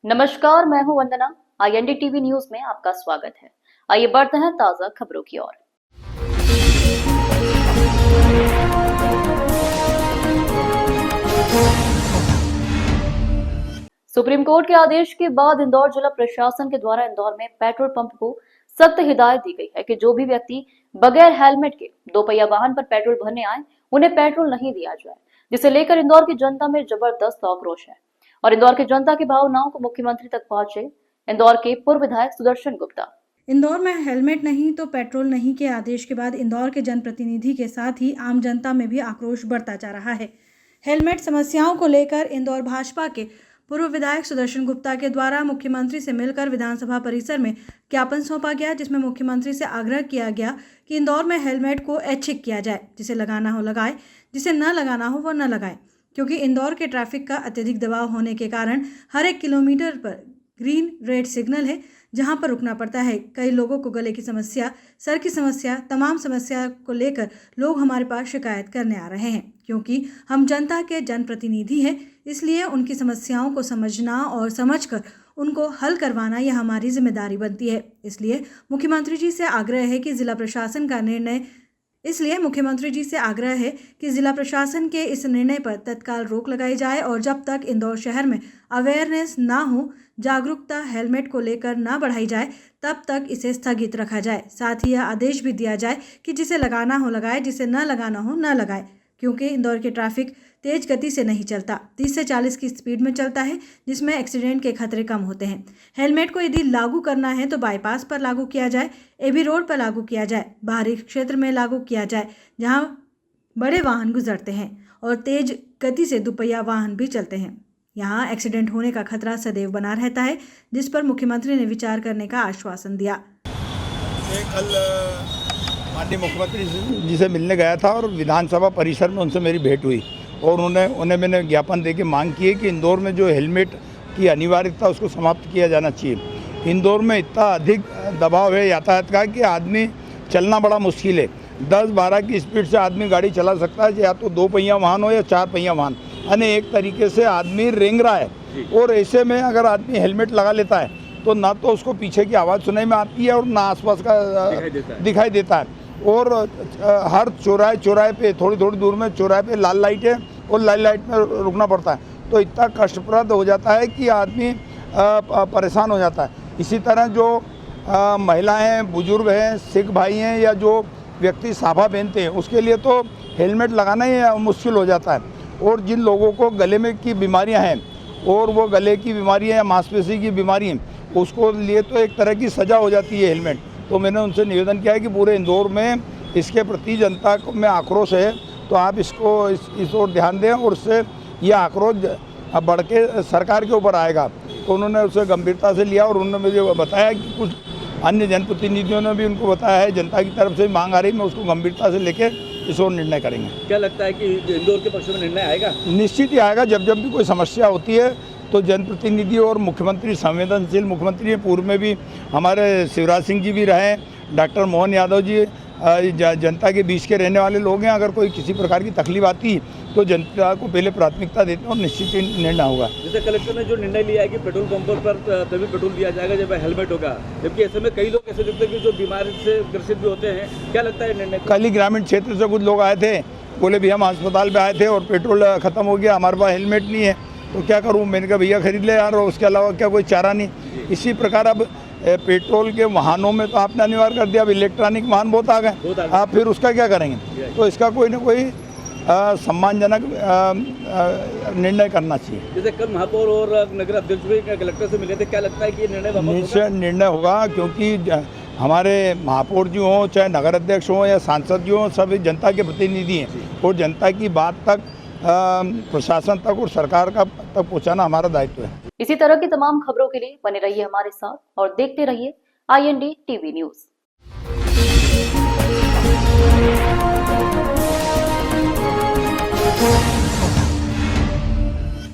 नमस्कार, मैं हूं वंदना। IND टीवी न्यूज में आपका स्वागत है। आइए बढ़ते हैं ताजा खबरों की ओर। सुप्रीम कोर्ट के आदेश के बाद इंदौर जिला प्रशासन के द्वारा इंदौर में पेट्रोल पंप को सख्त हिदायत दी गई है कि जो भी व्यक्ति बगैर हेलमेट के दोपहिया वाहन पर पेट्रोल भरने आए उन्हें पेट्रोल नहीं दिया जाए, जिसे लेकर इंदौर की जनता में जबरदस्त आक्रोश है। और इंदौर की जनता की भावनाओं को मुख्यमंत्री तक पहुंचे इंदौर के पूर्व विधायक सुदर्शन गुप्ता। इंदौर में हेलमेट नहीं तो पेट्रोल नहीं के आदेश के बाद इंदौर के जनप्रतिनिधि के साथ ही आम जनता में भी आक्रोश बढ़ता जा रहा है। हेलमेट समस्याओं को लेकर इंदौर भाजपा के पूर्व विधायक सुदर्शन गुप्ता के द्वारा मुख्यमंत्री से मिलकर विधानसभा परिसर में ज्ञापन सौंपा गया, जिसमें मुख्यमंत्री से आग्रह किया गया कि इंदौर में हेलमेट को ऐच्छिक किया जाए। जिसे लगाना हो लगाए, जिसे न लगाना हो वो न लगाए, क्योंकि इंदौर के ट्रैफिक का अत्यधिक दबाव होने के कारण हर 1 किलोमीटर पर ग्रीन रेड सिग्नल है, जहां पर रुकना पड़ता है। कई लोगों को गले की समस्या, सर की समस्या, तमाम समस्या को लेकर लोग हमारे पास शिकायत करने आ रहे हैं। क्योंकि हम जनता के जनप्रतिनिधि हैं, इसलिए उनकी समस्याओं को समझना और समझकर उनको हल करवाना यह हमारी जिम्मेदारी बनती है। इसलिए मुख्यमंत्री जी से आग्रह है कि जिला प्रशासन के इस निर्णय पर तत्काल रोक लगाई जाए और जब तक इंदौर शहर में अवेयरनेस ना हो, जागरूकता हेलमेट को लेकर ना बढ़ाई जाए, तब तक इसे स्थगित रखा जाए। साथ ही यह आदेश भी दिया जाए कि जिसे लगाना हो लगाए, जिसे न लगाना हो न लगाए, क्योंकि इंदौर के ट्रैफिक तेज गति से नहीं चलता, 30 से 40 की स्पीड में चलता है, जिसमें एक्सीडेंट के खतरे कम होते हैं। हेलमेट को यदि लागू करना है तो बाईपास पर लागू किया जाए, AB रोड पर लागू किया जाए, बाहरी क्षेत्र में लागू किया जाए जहां बड़े वाहन गुजरते हैं और तेज गति से दुपहिया वाहन भी चलते हैं। यहाँ एक्सीडेंट होने का खतरा सदैव बना रहता है, जिस पर मुख्यमंत्री ने विचार करने का आश्वासन दिया। कल माननीय मुख्यमंत्री जी से मिलने गया था और विधानसभा परिसर में उनसे मेरी भेंट हुई और उन्हें मैंने ज्ञापन देके मांग की है कि इंदौर में जो हेलमेट की अनिवार्यता उसको समाप्त किया जाना चाहिए। इंदौर में इतना अधिक दबाव है यातायात का कि आदमी चलना बड़ा मुश्किल है। 10-12 की स्पीड से आदमी गाड़ी चला सकता है, या तो 2 पहिया वाहन हो या 4 पहिया वाहन, यानी एक तरीके से आदमी रेंग रहा है। और ऐसे में अगर आदमी हेलमेट लगा लेता है तो ना तो उसको पीछे की आवाज़ सुनाई में आती है और ना आसपास का दिखाई देता है। और हर चौराहे पे थोड़ी दूर में चौराहे पे लाल लाइट है और लाल लाइट में रुकना पड़ता है, तो इतना कष्टप्रद हो जाता है कि आदमी परेशान हो जाता है। इसी तरह जो महिलाएं, बुजुर्ग हैं, सिख भाई हैं या जो व्यक्ति साफा पहनते हैं, उसके लिए तो हेलमेट लगाना ही मुश्किल हो जाता है। और जिन लोगों को गले में की बीमारियां हैं और वो गले की बीमारियां या मांसपेशी की बीमारी हैं, उसको लिए तो एक तरह की सज़ा हो जाती है हेलमेट। तो मैंने उनसे निवेदन किया है कि पूरे इंदौर में इसके प्रति जनता में आक्रोश है, तो आप इसको इस ओर ध्यान दें और उससे यह आक्रोश बढ़ के सरकार के ऊपर आएगा। तो उन्होंने उसे गंभीरता से लिया और उन्होंने मुझे बताया कि कुछ अन्य जनप्रतिनिधियों ने भी उनको बताया है, जनता की तरफ से मांग आ रही, मैं उसको गंभीरता से लेके इस ओर निर्णय करेंगे। क्या लगता है कि इंदौर के पक्ष में निर्णय आएगा? निश्चित ही आएगा। जब भी कोई समस्या होती है तो जनप्रतिनिधि और मुख्यमंत्री संवेदनशील मुख्यमंत्री हैं। पूर्व में भी हमारे शिवराज सिंह जी भी रहे, डॉक्टर मोहन यादव जी जनता के बीच के रहने वाले लोग हैं। अगर कोई किसी प्रकार की तकलीफ आती तो जनता को पहले प्राथमिकता देते हैं और निश्चित ही निर्णय होगा। जैसे कलेक्टर ने जो निर्णय लिया है कि पेट्रोल पंपों पर तभी पेट्रोल दिया जाएगा जब हेलमेट होगा, जबकि ऐसे में कई लोग ऐसे दिखते हैं कि जो बीमारी से ग्रसित भी होते हैं। क्या लगता है निर्णय? कल ही ग्रामीण क्षेत्र से कुछ लोग आए थे, बोले भी हम अस्पताल में आए थे और पेट्रोल ख़त्म हो गया, हमारे पास हेलमेट नहीं है, तो क्या करूँ। मैंने कहा भैया खरीद ले यार, और उसके अलावा क्या कोई चारा नहीं। इसी प्रकार अब पेट्रोल के वाहनों में तो आपने अनिवार्य कर दिया, अब इलेक्ट्रॉनिक वाहन बहुत आ गए, आप फिर उसका क्या करेंगे। तो इसका कोई ना कोई सम्मानजनक निर्णय करना चाहिए। जैसे कल महापौर और नगर अध्यक्ष भी कलेक्टर से मिले थे, क्या लगता है कि निर्णय होगा? क्योंकि हमारे महापौर जी हों, चाहे नगर अध्यक्ष हों या सांसद जी हों, सभी जनता के प्रतिनिधि हैं और जनता की बात तक प्रशासन तक और सरकार का तक पहुंचाना हमारा दायित्व है। इसी तरह की तमाम खबरों के लिए बने रहिए हमारे साथ और देखते रहिए IND टीवी न्यूज।